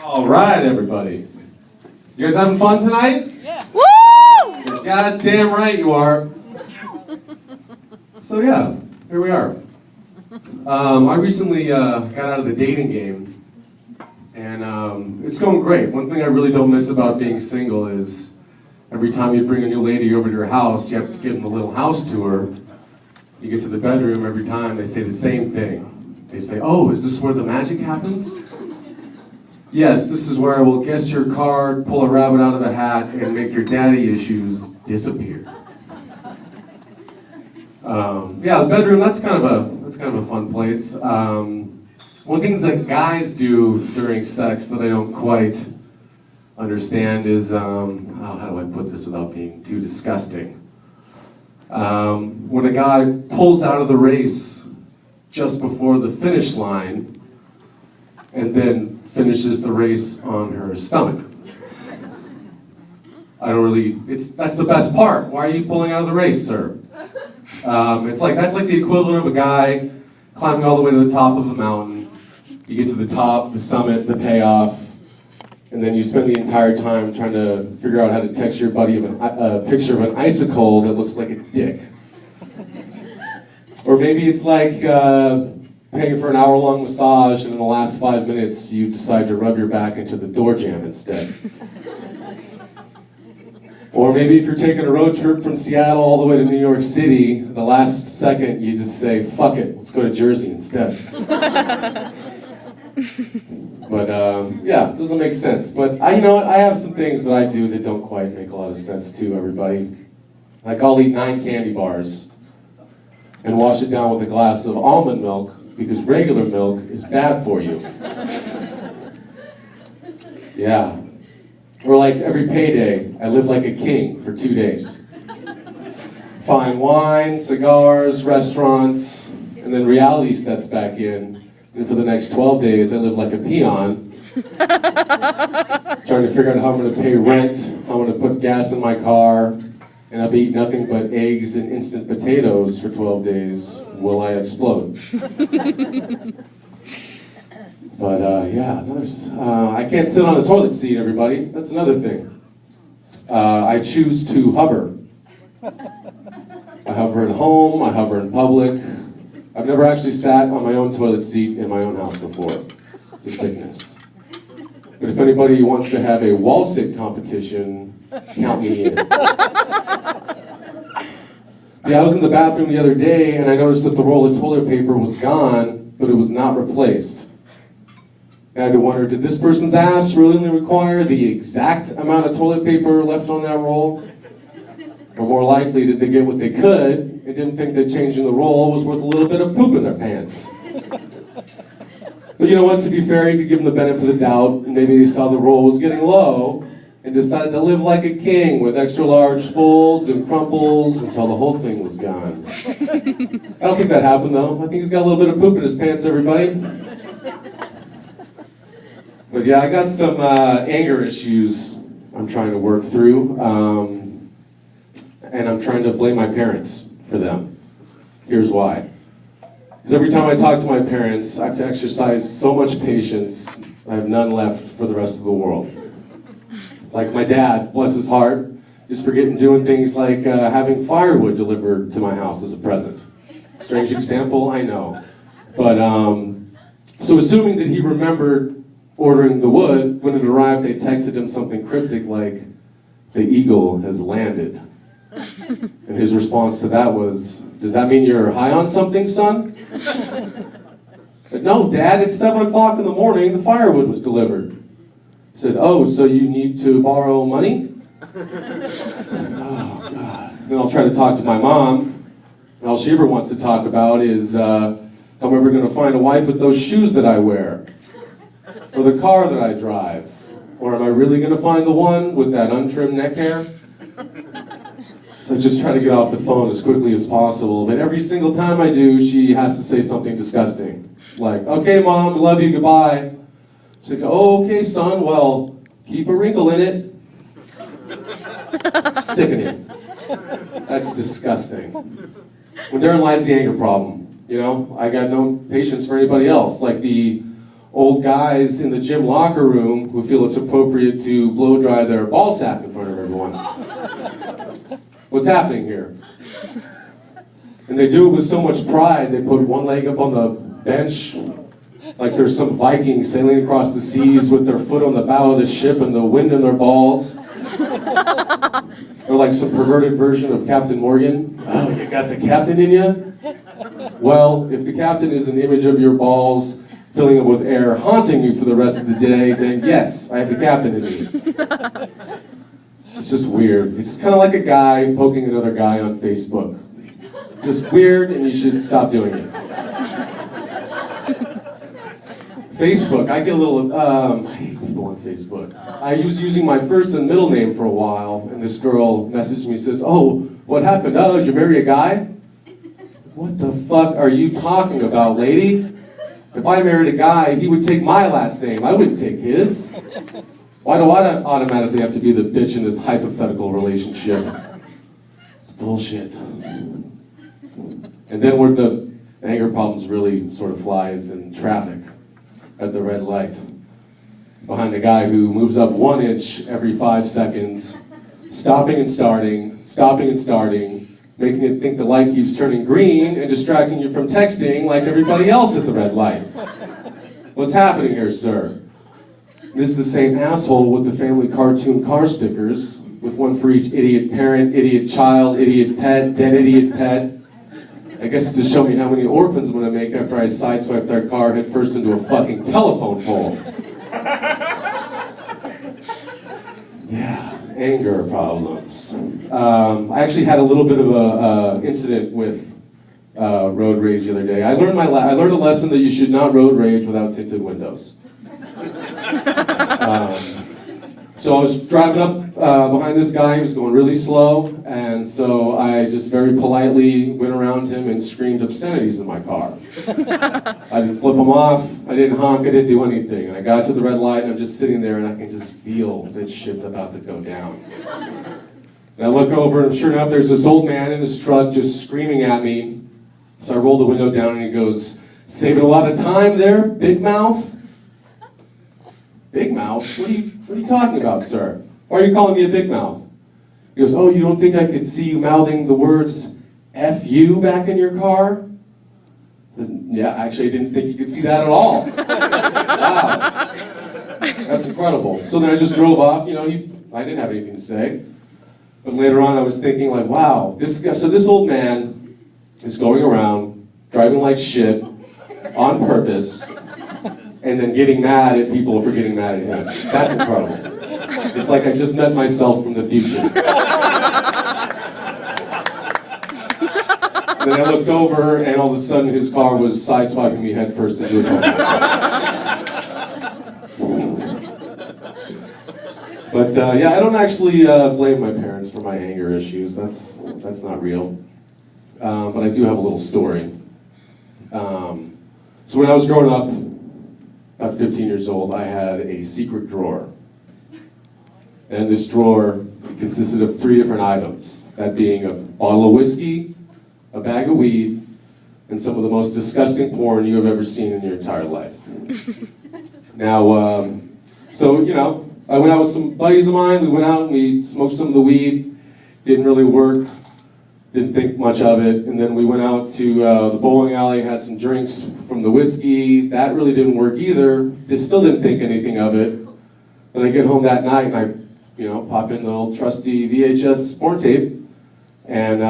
All right, everybody. You guys having fun tonight? Yeah. Woo! You're goddamn right you are. So yeah, here we are. I recently got out of the dating game, and it's going great. One thing I really don't miss about being single is every time you bring a new lady over to your house, you have to give them a little house tour. You get to the bedroom, every time they say the same thing. They say, "Oh, is this where the magic happens?" "Yes, this is where I will guess your card, pull a rabbit out of a hat, and make your daddy issues disappear." Yeah, the bedroom, that's kind of a fun place. One thing that guys do during sex that I don't quite understand is, how do I put this without being too disgusting? When a guy pulls out of the race just before the finish line and then finishes the race on her stomach. That's the best part. Why are you pulling out of the race, sir? That's like the equivalent of a guy climbing all the way to the top of a mountain. You get to the top, the summit, the payoff, and then you spend the entire time trying to figure out how to text your buddy a picture of an icicle that looks like a dick. Or maybe it's like paying for an hour-long massage, and in the last 5 minutes you decide to rub your back into the door jamb instead. Or maybe if you're taking a road trip from Seattle all the way to New York City, the last second you just say, "Fuck it, let's go to Jersey instead." But yeah, it doesn't make sense. But you know what? I have some things that I do that don't quite make a lot of sense to everybody. Like I'll eat 9 candy bars and wash it down with a glass of almond milk because regular milk is bad for you. Yeah. Or like every payday, I live like a king for 2 days. Fine wine, cigars, restaurants, and then reality sets back in. And for the next 12 days, I live like a peon. Trying to figure out how I'm going to pay rent, how I'm going to put gas in my car, and I've eaten nothing but eggs and instant potatoes for 12 days. Will I explode? But yeah, I can't sit on a toilet seat, everybody. That's another thing. I choose to hover. I hover at home, I hover in public. I've never actually sat on my own toilet seat in my own house before. It's a sickness. But if anybody wants to have a wall sit competition, count me in. Yeah, I was in the bathroom the other day and I noticed that the roll of toilet paper was gone, but it was not replaced. I had to wonder, did this person's ass really only require the exact amount of toilet paper left on that roll? Or more likely, did they get what they could and didn't think that changing the roll was worth a little bit of poop in their pants? But you know what, to be fair, you could give them the benefit of the doubt, and maybe they saw the roll was getting low and decided to live like a king with extra large folds and crumples until the whole thing was gone. I don't think that happened though. I think he's got a little bit of poop in his pants, everybody. But yeah, I got some anger issues I'm trying to work through, and I'm trying to blame my parents for them. Here's why. Because every time I talk to my parents, I have to exercise so much patience, I have none left for the rest of the world. Like my dad, bless his heart, is forgetting doing things like having firewood delivered to my house as a present. Strange example, I know. But, so assuming that he remembered ordering the wood, when it arrived, they texted him something cryptic like, "The eagle has landed." And his response to that was, "Does that mean you're high on something, son?" I said, "No, Dad, it's 7 o'clock in the morning, the firewood was delivered." He said, "Oh, so you need to borrow money?" I said, "Oh, God." Then I'll try to talk to my mom, and all she ever wants to talk about is how I'm ever going to find a wife with those shoes that I wear. Or the car that I drive. Or am I really going to find the one with that untrimmed neck hair? So I just try to get off the phone as quickly as possible. But every single time I do, she has to say something disgusting. Like, "Okay, Mom, I love you, goodbye." She's like, "Oh, okay, son, well, keep a wrinkle in it." Sickening. That's disgusting. When therein lies the anger problem. You know, I got no patience for anybody else. Like the old guys in the gym locker room who feel it's appropriate to blow dry their ball sack in front of everyone. What's happening here? And they do it with so much pride, they put one leg up on the bench like there's some Viking sailing across the seas with their foot on the bow of the ship and the wind in their balls. Or like some perverted version of Captain Morgan. Oh, you got the captain in you? Well, if the captain is an image of your balls filling them with air, haunting you for the rest of the day, then yes, I have the captain in me. It's just weird. It's kind of like a guy poking another guy on Facebook. Just weird, and you should stop doing it. Facebook, I get a little, I hate people on Facebook. I was using my first and middle name for a while, and this girl messaged me and says, oh, what happened? Oh, did you marry a guy? What the fuck are you talking about, lady? If I married a guy, he would take my last name. I wouldn't take his. Why do I automatically have to be the bitch in this hypothetical relationship? It's bullshit. And then where the anger problems really sort of flies in traffic at the red light. Behind a guy who moves up 1 inch every 5 seconds, stopping and starting, making it think the light keeps turning green and distracting you from texting like everybody else at the red light. What's happening here, sir? This is the same asshole with the family cartoon car stickers, with one for each idiot parent, idiot child, idiot pet, dead idiot pet. I guess it's to show me how many orphans I'm gonna make after I sideswipe their car head first into a fucking telephone pole. Yeah, anger problems. I actually had a little bit of a incident with road rage the other day. I learned a lesson that you should not road rage without tinted windows. So I was driving up behind this guy, he was going really slow, and so I just very politely went around him and screamed obscenities in my car. I didn't flip him off, I didn't honk, I didn't do anything. And I got to the red light and I'm just sitting there and I can just feel that shit's about to go down. And I look over and sure enough there's this old man in his truck just screaming at me. So I roll the window down and he goes, "Saving a lot of time there, big mouth?" Big mouth? What are you talking about, sir? Why are you calling me a big mouth? He goes, "Oh, you don't think I could see you mouthing the words F you back in your car?" I said, "Yeah, actually I didn't think you could see that at all." Wow. That's incredible. So then I just drove off, I didn't have anything to say. But later on I was thinking like, wow, this old man is going around driving like shit on purpose and then getting mad at people for getting mad at him. That's incredible. It's like I just met myself from the future. And then I looked over, and all of a sudden his car was sideswiping me head first into a tunnel. But yeah, I don't actually blame my parents for my anger issues. That's not real. But I do have a little story. So when I was growing up, about 15 years old, I had a secret drawer. And this drawer consisted of 3 different items, that being a bottle of whiskey, a bag of weed, and some of the most disgusting porn you have ever seen in your entire life. Now, I went out with some buddies of mine, we went out and we smoked some of the weed, didn't really work, didn't think much of it, and then we went out to the bowling alley, had some drinks from the whiskey, that really didn't work either, still didn't think anything of it. Then I get home that night and I pop in the old trusty VHS porn tape, and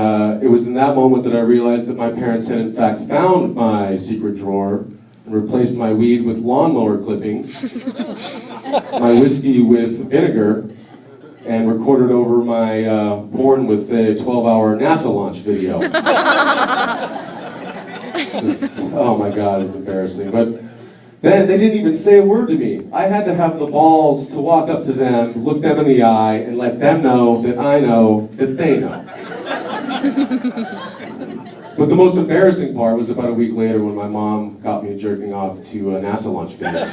it was in that moment that I realized that my parents had in fact found my secret drawer and replaced my weed with lawnmower clippings, my whiskey with vinegar, and recorded over my porn with a 12-hour NASA launch video. Oh my God, it's embarrassing. But then they didn't even say a word to me. I had to have the balls to walk up to them, look them in the eye, and let them know that I know that they know. But the most embarrassing part was about a week later when my mom caught me jerking off to a NASA launch video.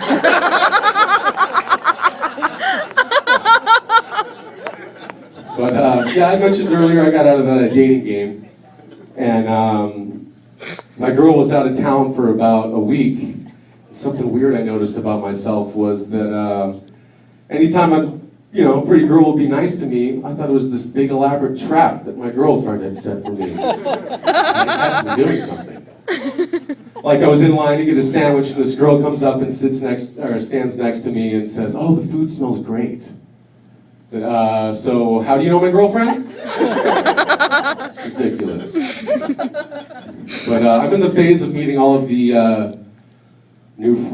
But yeah, I mentioned earlier I got out of the dating game, and my girl was out of town for about a week. something weird I noticed about myself was that anytime a pretty girl would be nice to me, I thought it was this big elaborate trap that my girlfriend had set for me. Like, catch me doing something. Like I was in line to get a sandwich, and this girl comes up and stands next to me and says, "Oh, the food smells great." I said, "So how do you know my girlfriend?" It's ridiculous. But I'm in the phase of meeting all of the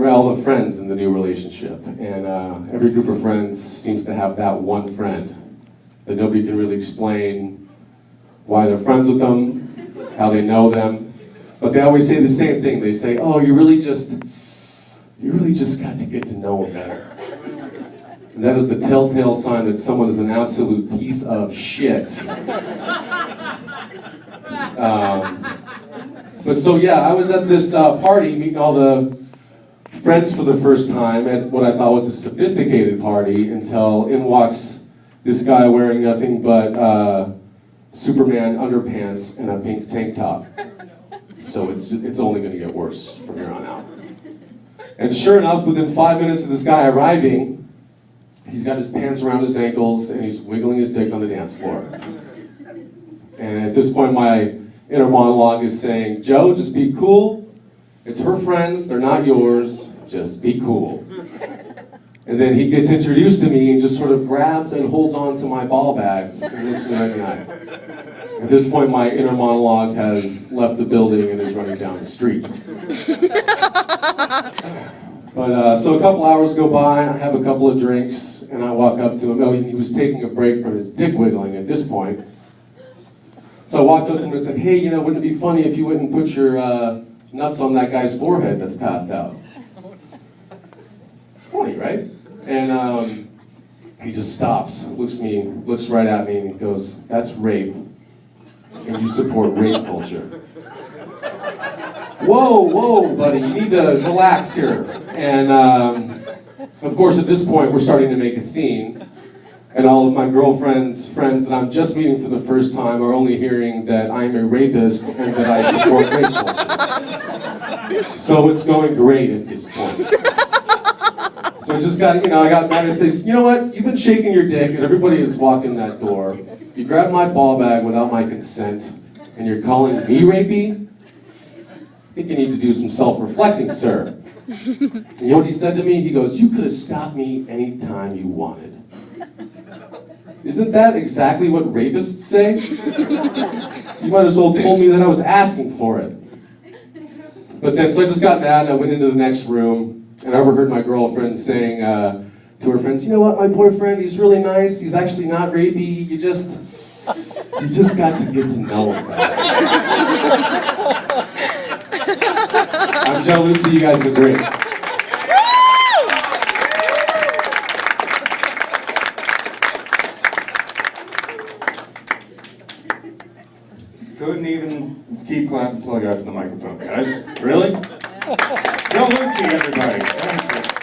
all the friends in the new relationship, and every group of friends seems to have that one friend that nobody can really explain why they're friends with them, how they know them. But they always say the same thing. They say, "Oh, you really just got to get to know them better." And that is the telltale sign that someone is an absolute piece of shit. But so yeah, I was at this party meeting all the friends for the first time at what I thought was a sophisticated party until in walks this guy wearing nothing but Superman underpants and a pink tank top. So it's only going to get worse from here on out. And sure enough, within 5 minutes of this guy arriving, he's got his pants around his ankles and he's wiggling his dick on the dance floor. And at this point, my inner monologue is saying, "Joe, just be cool. It's her friends, they're not yours. Just be cool." And then he gets introduced to me and just sort of grabs and holds on to my ball bag and looks me right in the eye. At this point, my inner monologue has left the building and is running down the street. But so a couple hours go by, I have a couple of drinks, and I walk up to him. Oh, he was taking a break from his dick wiggling at this point. So I walked up to him and said, "Hey, wouldn't it be funny if you wouldn't put your nuts on that guy's forehead that's passed out?" Funny, right? And he just stops, looks right at me, and he goes, "That's rape, and you support rape culture." Whoa, buddy, you need to relax here. And of course, at this point, we're starting to make a scene. And all of my girlfriend's friends that I'm just meeting for the first time are only hearing that I'm a rapist and that I support rape culture. So it's going great at this point. So I got mad and said, "You know what? You've been shaking your dick and everybody has walked in that door. You grabbed my ball bag without my consent and you're calling me rapey? I think you need to do some self-reflecting, sir." And you know what he said to me? He goes, "You could have stopped me anytime you wanted." Isn't that exactly what rapists say? You might as well have told me that I was asking for it. But then, so I just got mad and I went into the next room and I overheard my girlfriend saying to her friends, "You know what, my boyfriend, he's really nice. He's actually not rapey. You just got to get to know him better." I'm Joe Lucy, you guys are great. Couldn't even keep clapping until I got to the microphone, guys. Really? Joe Lucy, everybody. Thank you.